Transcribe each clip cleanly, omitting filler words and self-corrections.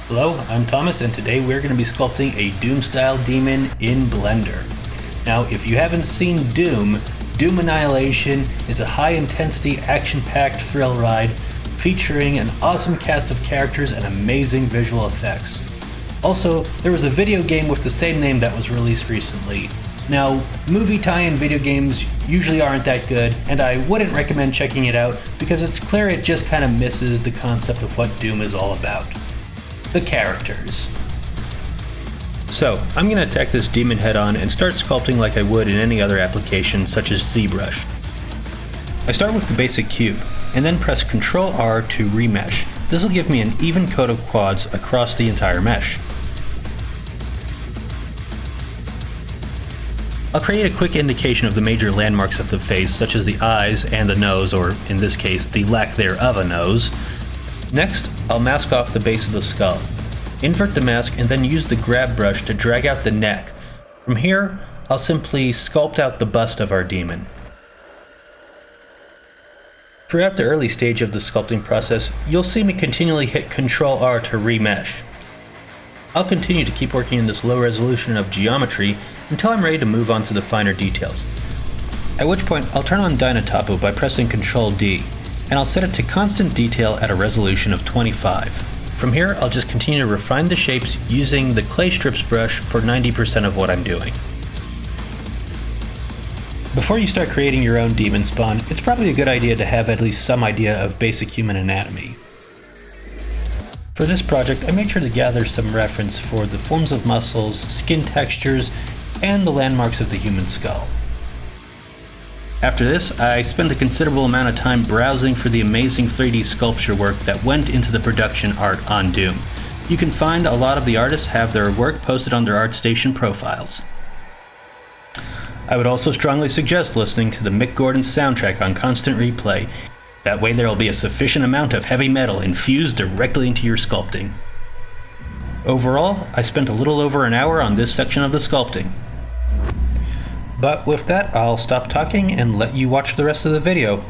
Hello, I'm Thomas, and today we're going to be sculpting a Doom-style demon in Blender. Now, if you haven't seen Doom, Doom Annihilation is a high-intensity, action-packed thrill ride featuring an awesome cast of characters and amazing visual effects. Also, there was a video game with the same name that was released recently. Now, movie tie-in video games usually aren't that good, and I wouldn't recommend checking it out because it's clear it just kind of misses the concept of what Doom is all about. The characters. So, I'm going to attack this demon head on and start sculpting like I would in any other application such as ZBrush. I start with the basic cube, and then press Ctrl R to remesh. This will give me an even coat of quads across the entire mesh. I'll create a quick indication of the major landmarks of the face, such as the eyes and the nose, or in this case, the lack thereof a nose. Next, I'll mask off the base of the skull. Invert the mask and then use the grab brush to drag out the neck. From here, I'll simply sculpt out the bust of our demon. Throughout the early stage of the sculpting process, you'll see me continually hit Ctrl R to remesh. I'll continue to keep working in this low resolution of geometry until I'm ready to move on to the finer details. At which point, I'll turn on Dynatopo by pressing Ctrl D. And I'll set it to constant detail at a resolution of 25. From here, I'll just continue to refine the shapes using the clay strips brush for 90% of what I'm doing. Before you start creating your own demon spawn, it's probably a good idea to have at least some idea of basic human anatomy. For this project, I made sure to gather some reference for the forms of muscles, skin textures, and the landmarks of the human skull. After this, I spent a considerable amount of time browsing for the amazing 3D sculpture work that went into the production art on Doom. You can find a lot of the artists have their work posted on their ArtStation profiles. I would also strongly suggest listening to the Mick Gordon soundtrack on constant replay. That way there will be a sufficient amount of heavy metal infused directly into your sculpting. Overall, I spent a little over an hour on this section of the sculpting. But with that, I'll stop talking and let you watch the rest of the video.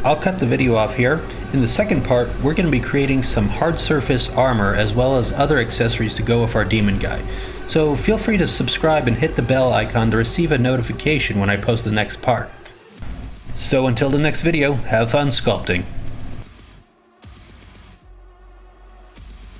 I'll cut the video off here. In the second part, we're going to be creating some hard surface armor as well as other accessories to go with our demon guy. So feel free to subscribe and hit the bell icon to receive a notification when I post the next part. So until the next video, have fun sculpting.